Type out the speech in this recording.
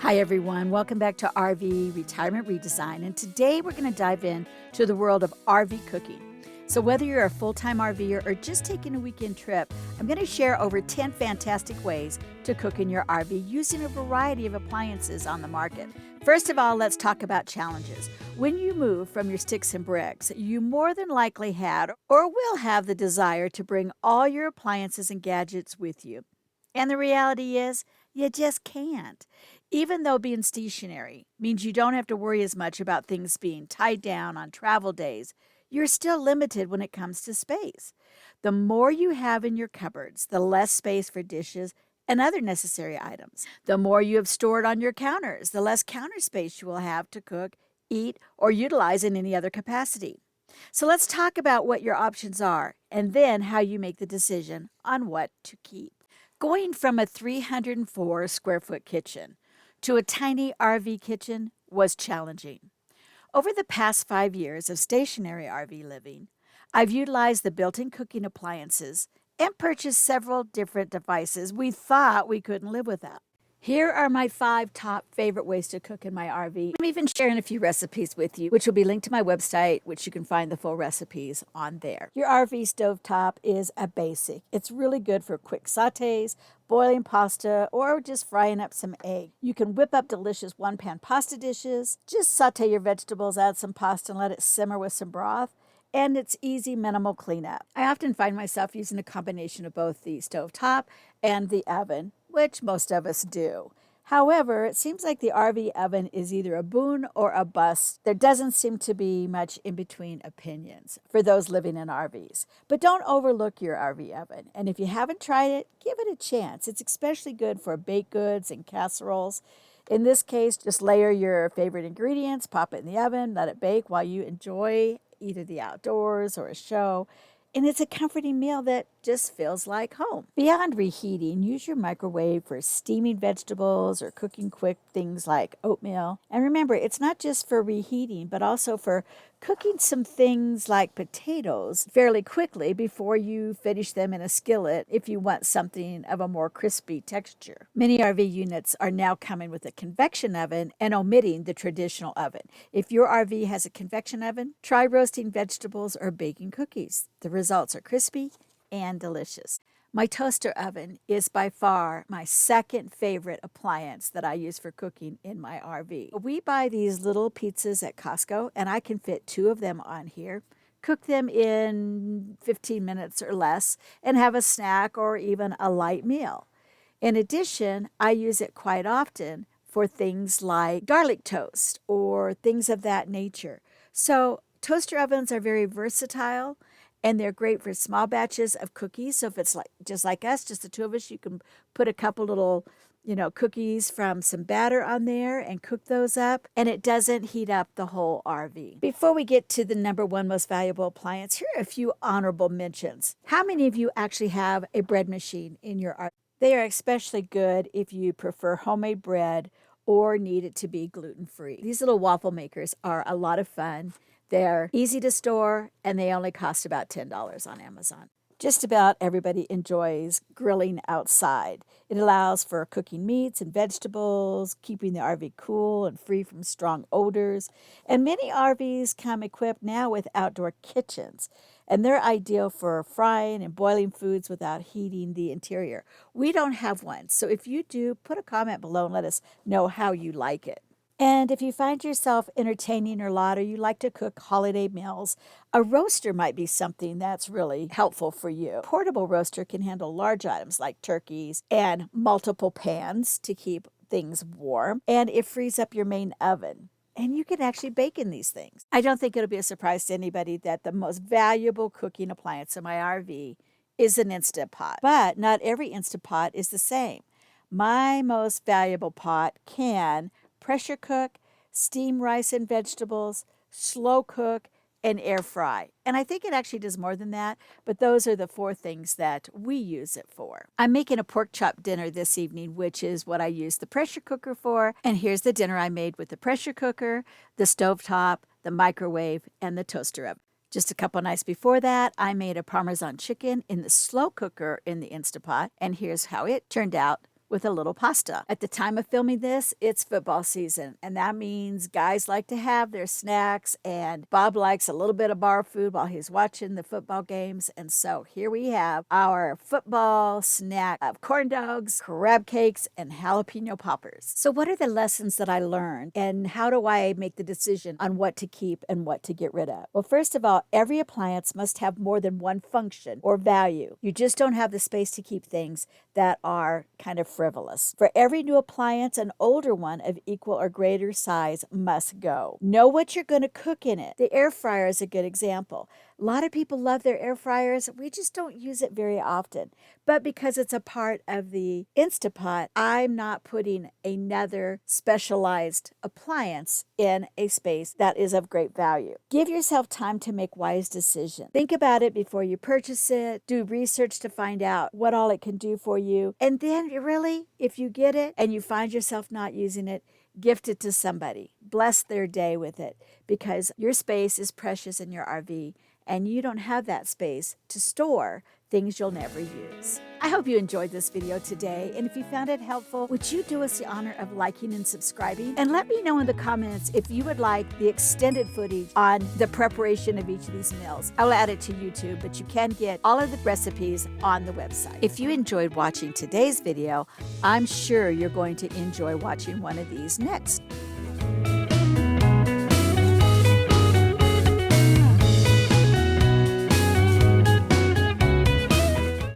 Hi everyone, welcome back to RV Retirement Redesign, and today we're going to dive into the world of RV cooking. So whether you're a full-time RVer or just taking a weekend trip, I'm going to share over 10 fantastic ways to cook in your RV using a variety of appliances on the market. First of all, let's talk about challenges. When you move from your sticks and bricks, you more than likely had or will have the desire to bring all your appliances and gadgets with you. And the reality is, you just can't. Even though being stationary means you don't have to worry as much about things being tied down on travel days, you're still limited when it comes to space. The more you have in your cupboards, the less space for dishes and other necessary items. The more you have stored on your counters, the less counter space you will have to cook, eat, or utilize in any other capacity. So let's talk about what your options are and then how you make the decision on what to keep. Going from a 304 square foot kitchen to a tiny RV kitchen was challenging. Over the past 5 years of stationary RV living, I've utilized the built-in cooking appliances and purchased several different devices we thought we couldn't live without. Here are my 5 top favorite ways to cook in my RV. I'm even sharing a few recipes with you, which will be linked to my website, which you can find the full recipes on there. Your RV stovetop is a basic. It's really good for quick sautés, boiling pasta, or just frying up some egg. You can whip up delicious one-pan pasta dishes. Just saute your vegetables, add some pasta, and let it simmer with some broth. And it's easy, minimal cleanup. I often find myself using a combination of both the stovetop and the oven, which most of us do. However, it seems like the RV oven is either a boon or a bust. There doesn't seem to be much in between opinions for those living in RVs. But don't overlook your RV oven. And if you haven't tried it, give it a chance. It's especially good for baked goods and casseroles. In this case, just layer your favorite ingredients, pop it in the oven, let it bake while you enjoy either the outdoors or a show. And it's a comforting meal that just feels like home. Beyond reheating, use your microwave for steaming vegetables or cooking quick things like oatmeal. And remember, it's not just for reheating, but also for cooking some things like potatoes fairly quickly before you finish them in a skillet if you want something of a more crispy texture. Many RV units are now coming with a convection oven and omitting the traditional oven. If your RV has a convection oven, try roasting vegetables or baking cookies. The results are crispy and delicious. My toaster oven is by far my second favorite appliance that I use for cooking in my RV. We buy these little pizzas at Costco, and I can fit 2 of them on here, cook them in 15 minutes or less, and have a snack or even a light meal. In addition, I use it quite often for things like garlic toast or things of that nature. So toaster ovens are very versatile, and they're great for small batches of cookies. So if it's just like us, just the 2 of us, you can put a couple little, cookies from some batter on there and cook those up. And it doesn't heat up the whole RV. Before we get to the number 1 most valuable appliance, here are a few honorable mentions. How many of you actually have a bread machine in your RV? They are especially good if you prefer homemade bread or need it to be gluten-free. These little waffle makers are a lot of fun. They're easy to store, and they only cost about $10 on Amazon. Just about everybody enjoys grilling outside. It allows for cooking meats and vegetables, keeping the RV cool and free from strong odors. And many RVs come equipped now with outdoor kitchens, and they're ideal for frying and boiling foods without heating the interior. We don't have one, so if you do, put a comment below and let us know how you like it. And if you find yourself entertaining a lot or you like to cook holiday meals, a roaster might be something that's really helpful for you. A portable roaster can handle large items like turkeys and multiple pans to keep things warm, and it frees up your main oven. And you can actually bake in these things. I don't think it'll be a surprise to anybody that the most valuable cooking appliance in my RV is an Instant Pot. But not every Instant Pot is the same. My most valuable pot can pressure cook, steam rice and vegetables, slow cook, and air fry. And I think it actually does more than that, but those are the 4 things that we use it for. I'm making a pork chop dinner this evening, which is what I use the pressure cooker for. And here's the dinner I made with the pressure cooker, the stovetop, the microwave, and the toaster oven. Just a couple nights before that, I made a Parmesan chicken in the slow cooker in the Instant Pot, and here's how it turned out with a little pasta. At the time of filming this, it's football season, and that means guys like to have their snacks, and Bob likes a little bit of bar food while he's watching the football games. And so here we have our football snack of corn dogs, crab cakes, and jalapeno poppers. So what are the lessons that I learned, and how do I make the decision on what to keep and what to get rid of? Well, first of all, every appliance must have more than one function or value. You just don't have the space to keep things that are kind of frivolous. For every new appliance, an older one of equal or greater size must go. Know what you're going to cook in it. The air fryer is a good example. A lot of people love their air fryers. We just don't use it very often. But because it's a part of the Instapot, I'm not putting another specialized appliance in a space that is of great value. Give yourself time to make wise decisions. Think about it before you purchase it. Do research to find out what all it can do for you. And then really, if you get it and you find yourself not using it, gift it to somebody. Bless their day with it, because your space is precious in your RV, and you don't have that space to store things you'll never use. I hope you enjoyed this video today, and if you found it helpful, would you do us the honor of liking and subscribing? And let me know in the comments if you would like the extended footage on the preparation of each of these meals. I'll add it to YouTube, but you can get all of the recipes on the website. If you enjoyed watching today's video, I'm sure you're going to enjoy watching one of these next.